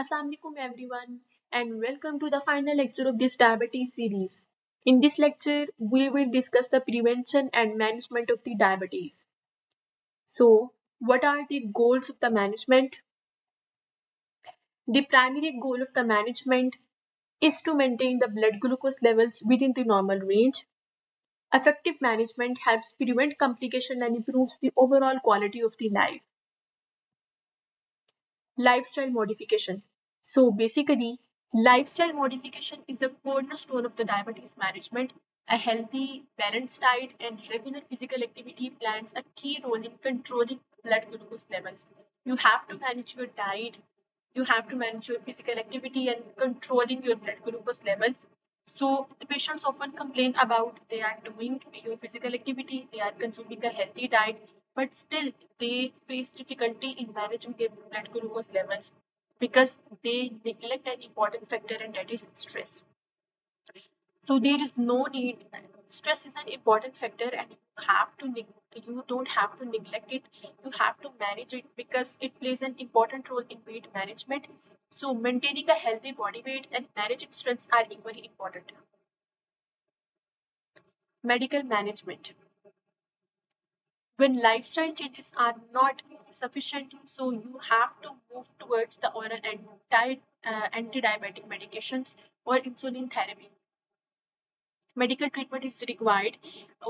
Assalamualaikum everyone and welcome to the final lecture of this diabetes series. In this lecture, we will discuss the prevention and management of the diabetes. So, what are the goals of the management? The primary goal of the management is to maintain the blood glucose levels within the normal range. Effective management helps prevent complication and improves the overall quality of the life. Lifestyle modification. So basically, lifestyle modification is a cornerstone of the diabetes management. A healthy, balanced diet and regular physical activity plays a key role in controlling blood glucose levels. You have to manage your diet, you have to manage your physical activity and controlling your blood glucose levels. So the patients often complain about they are doing your physical activity, they are consuming a healthy diet, but still they face difficulty in managing their blood glucose levels because they neglect an important factor, and that is stress. So there is no need. Stress is an important factor, and you don't have to neglect it. You have to manage it because it plays an important role in weight management. So maintaining a healthy body weight and managing stress are equally important. Medical management. When lifestyle changes are not sufficient, so you have to move towards the oral anti-diabetic medications or insulin therapy. Medical treatment is required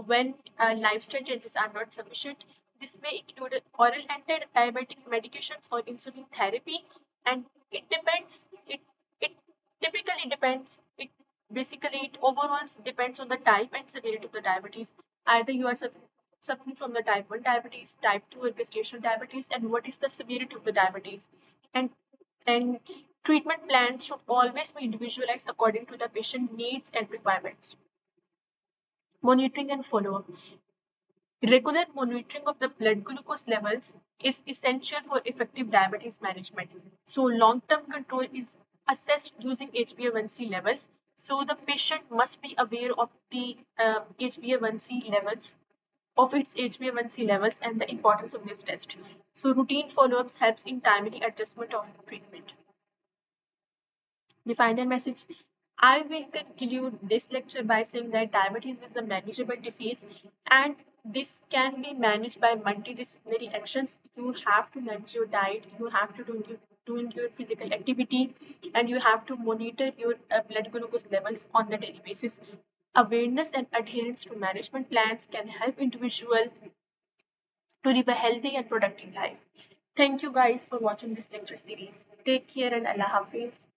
when lifestyle changes are not sufficient. This may include oral anti-diabetic medications or insulin therapy, and it depends. It typically depends. It overall depends on the type and severity of the diabetes. Either you are suffering from the type 1 diabetes, type 2 or gestational diabetes, and what is the severity of the diabetes. And treatment plans should always be individualized according to the patient needs and requirements. Monitoring and follow-up. Regular monitoring of the blood glucose levels is essential for effective diabetes management. So long-term control is assessed using HbA1c levels. So the patient must be aware of the HbA1c levels of its HbA1c levels and the importance of this test. So routine follow-ups helps in timely adjustment of treatment. The final message. I will conclude this lecture by saying that diabetes is a manageable disease and this can be managed by multidisciplinary actions. You have to manage your diet, you have to doing your physical activity, and you have to monitor your blood glucose levels on the daily basis. Awareness and adherence to management plans can help individuals to live a healthy and productive life. Thank you guys for watching this lecture series. Take care and Allah Hafiz.